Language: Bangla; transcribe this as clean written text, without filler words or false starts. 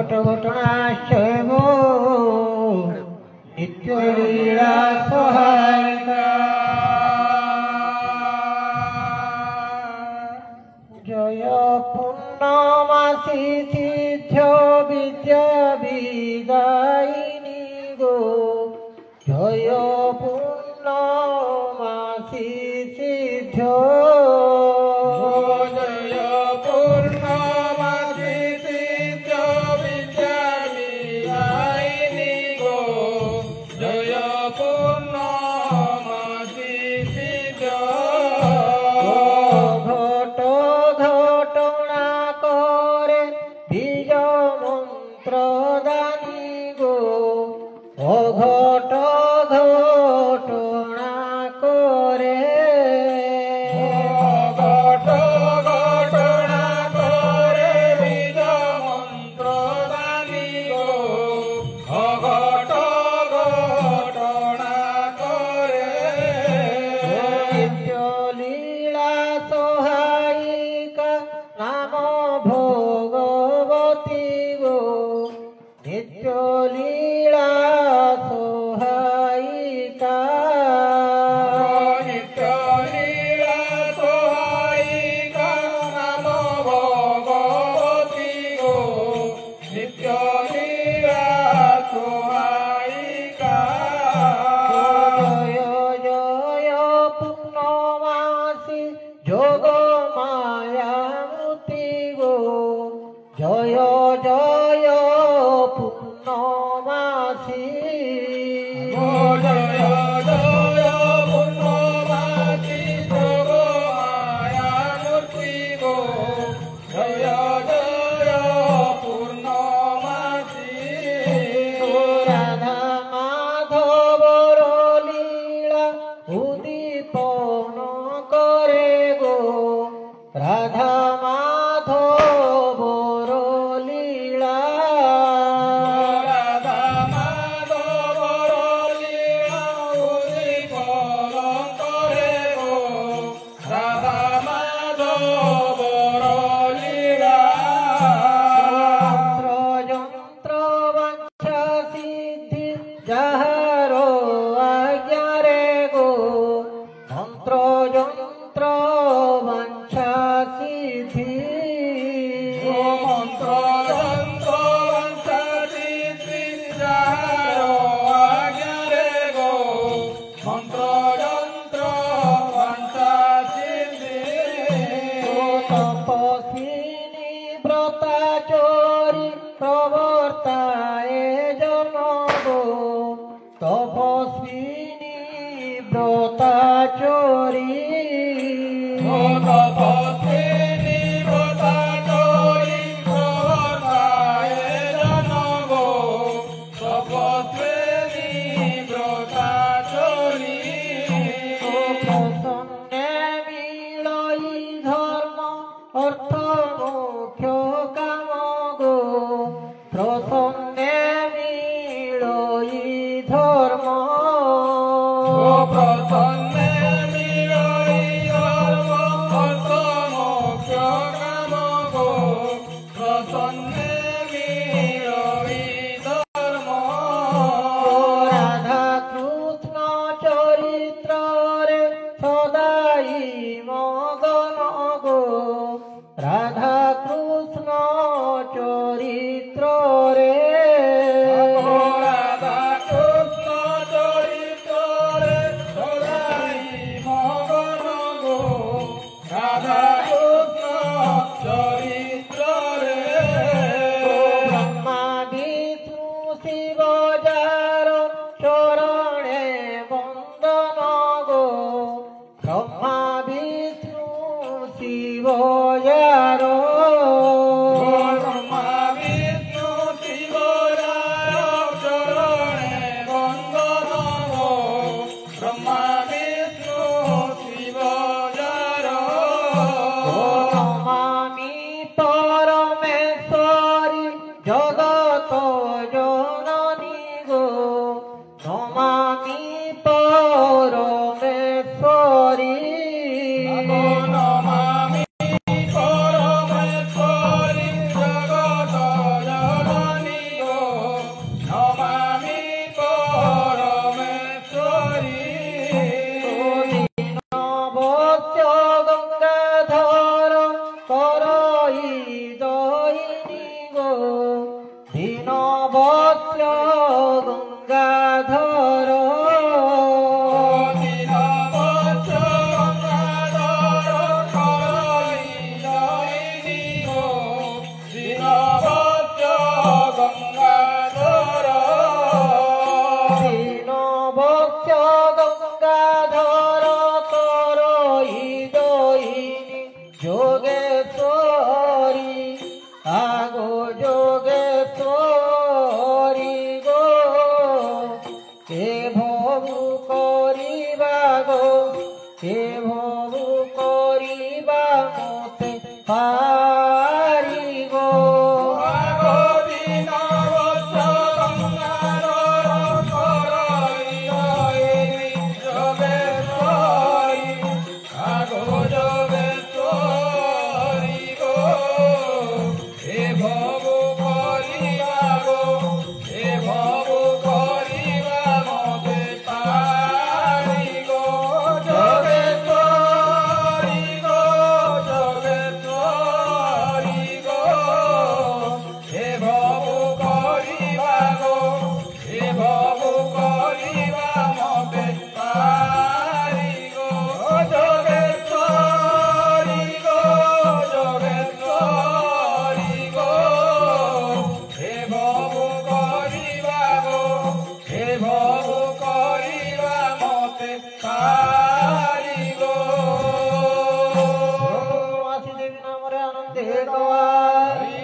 ঘট ঘটনাশ্রয় গো নিত্য লীলা সহায়িকা জয় পূর্ণমাসী সিদ্ধ বিদ্যা বিদায়িনী গো জয় পূর্ণমাসী সিদ্ধ ঘট ঘটনা করে ঘট ঘটনা করে বীজ মন্ত্র দানি গো ঘট ঘটনা করে নিত্য লীলা সহায়িকা নাম ভগবতী গো নিত্য লীলা সহায়িকা নিত্য লীলা সহায়িকা নাম ভগবতী গো নিত্য লীলা সহায়িকা জয় জয় পূর্ণমাসী যোগ মায়া মূর্তি গো জয় জয় পূর্ণমাসী জয় জয় পূর্ণমাসী যোগ মায়া মূর্তি গো জয় জয় পূর্ণমাসী রাধা মাধবর লীলা উদ্দীপন করে গো রাধা মাধবর লীলা যাহার আজ্ঞারে গো মন্ত্র যন্ত্র বাঞ্ছা সিদ্ধি মন্ত্র যন্ত্র বাঞ্ছা সিদ্ধি যাহার আজ্ঞারে গো মন্ত্র যন্ত্র বাঞ্ছা সিদ্ধি তপস্বিনী ব্রতাচরি প্রবর্তায় জন তপস্বিনী ব্রতাচরি তপস্বিনী ব্রতাচরি প্রবর্তায় জন গো তপস্বিনী ব্রতাচরি প্রসন্নে মিলই ধর্ম অর্থ মোক্ষ কাম গো প্রসন্নে মিলই ধর্ম প্রসন্নে মিলই ধর্ম অর্থ মোক্ষ কাম গো প্রসন্নে মিলই ধর্ম রাধা কৃষ্ণ চরিত্রে সদাই মগন গো রাধা কৃষ্ণ চরিত্রে রাধা কৃষ্ণ চরিত্রে সদাই মগন গো রাধা কৃষ্ণ চরিত্রে ব্রহ্মা বিষ্ণু শিব যার চরণে বন্দন গো ব্রহ্মা বিষ্ণু শিব যার ব্রহ্মা বিষ্ণু শিব যার চরণে বন্দন গো ব্রহ্মা বিষ্ণু শিব যার নমামি পরমেশ্বরী জগত জননী গো নমামি পরমেশ্বরী নমামি পরমেশ্বরী যোগেশ্বরী আগো যোগেশ্বরী গো কে ভবু করিবা গো কে ভবু করিবা মতে পারি গো আনন্দে